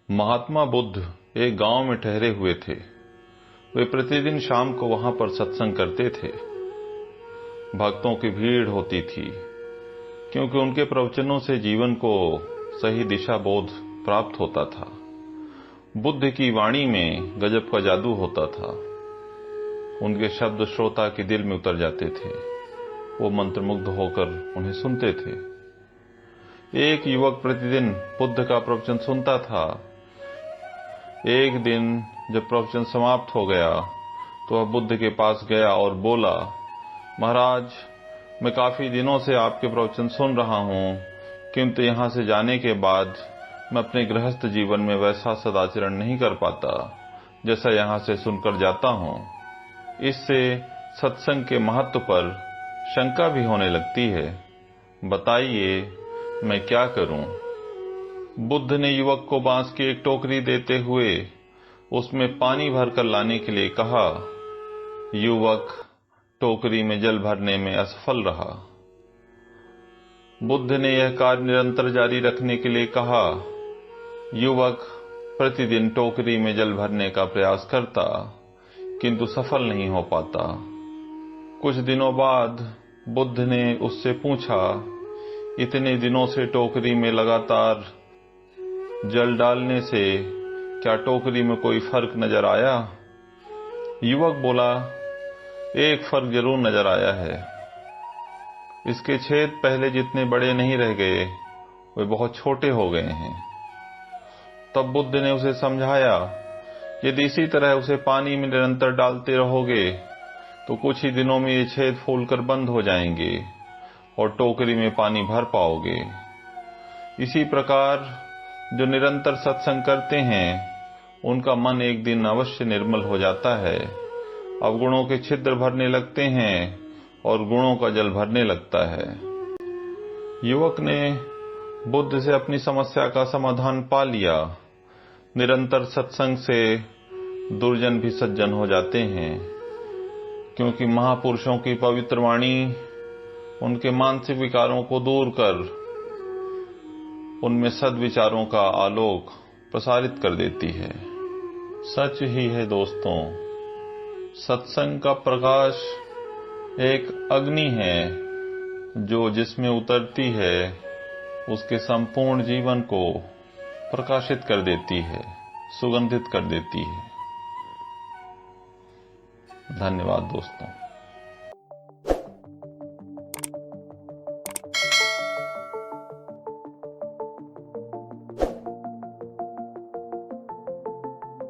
महात्मा बुद्ध एक गांव में ठहरे हुए थे। वे प्रतिदिन शाम को वहां पर सत्संग करते थे। भक्तों की भीड़ होती थी, क्योंकि उनके प्रवचनों से जीवन को सही दिशा बोध प्राप्त होता था। बुद्ध की वाणी में गजब का जादू होता था। उनके शब्द श्रोता के दिल में उतर जाते थे। वो मंत्रमुग्ध होकर उन्हें सुनते थे। एक युवक प्रतिदिन बुद्ध का प्रवचन सुनता था। एक दिन जब प्रवचन समाप्त हो गया तो वह बुद्ध के पास गया और बोला, महाराज, मैं काफी दिनों से आपके प्रवचन सुन रहा हूं, किंतु यहां से जाने के बाद मैं अपने गृहस्थ जीवन में वैसा सदाचरण नहीं कर पाता जैसा यहां से सुनकर जाता हूं। इससे सत्संग के महत्व पर शंका भी होने लगती है। बताइए, मैं क्या करूं? बुद्ध ने युवक को बांस की एक टोकरी देते हुए उसमें पानी भरकर लाने के लिए कहा। युवक टोकरी में जल भरने में असफल रहा। बुद्ध ने यह कार्य निरंतर जारी रखने के लिए कहा। युवक प्रतिदिन टोकरी में जल भरने का प्रयास करता, किंतु सफल नहीं हो पाता। कुछ दिनों बाद बुद्ध ने उससे पूछा, इतने दिनों से टोकरी में लगातार जल डालने से क्या टोकरी में कोई फर्क नजर आया? युवक बोला, एक फर्क जरूर नजर आया है। इसके छेद पहले जितने बड़े नहीं रह गए, वे बहुत छोटे हो गए हैं। तब बुद्ध ने उसे समझाया, यदि इसी तरह उसे पानी में निरंतर डालते रहोगे तो कुछ ही दिनों में ये छेद फूलकर बंद हो जाएंगे और टोकरी में पानी भर पाओगे। इसी प्रकार जो निरंतर सत्संग करते हैं उनका मन एक दिन अवश्य निर्मल हो जाता है। अवगुणों के छिद्र भरने लगते हैं और गुणों का जल भरने लगता है। युवक ने बुद्ध से अपनी समस्या का समाधान पा लिया। निरंतर सत्संग से दुर्जन भी सज्जन हो जाते हैं, क्योंकि महापुरुषों की पवित्र वाणी उनके मानसिक विकारों को दूर कर उनमें सद्विचारों का आलोक प्रसारित कर देती है। सच ही है दोस्तों, सत्संग का प्रकाश एक अग्नि है जो जिसमें उतरती है उसके संपूर्ण जीवन को प्रकाशित कर देती है, सुगंधित कर देती है। धन्यवाद दोस्तों।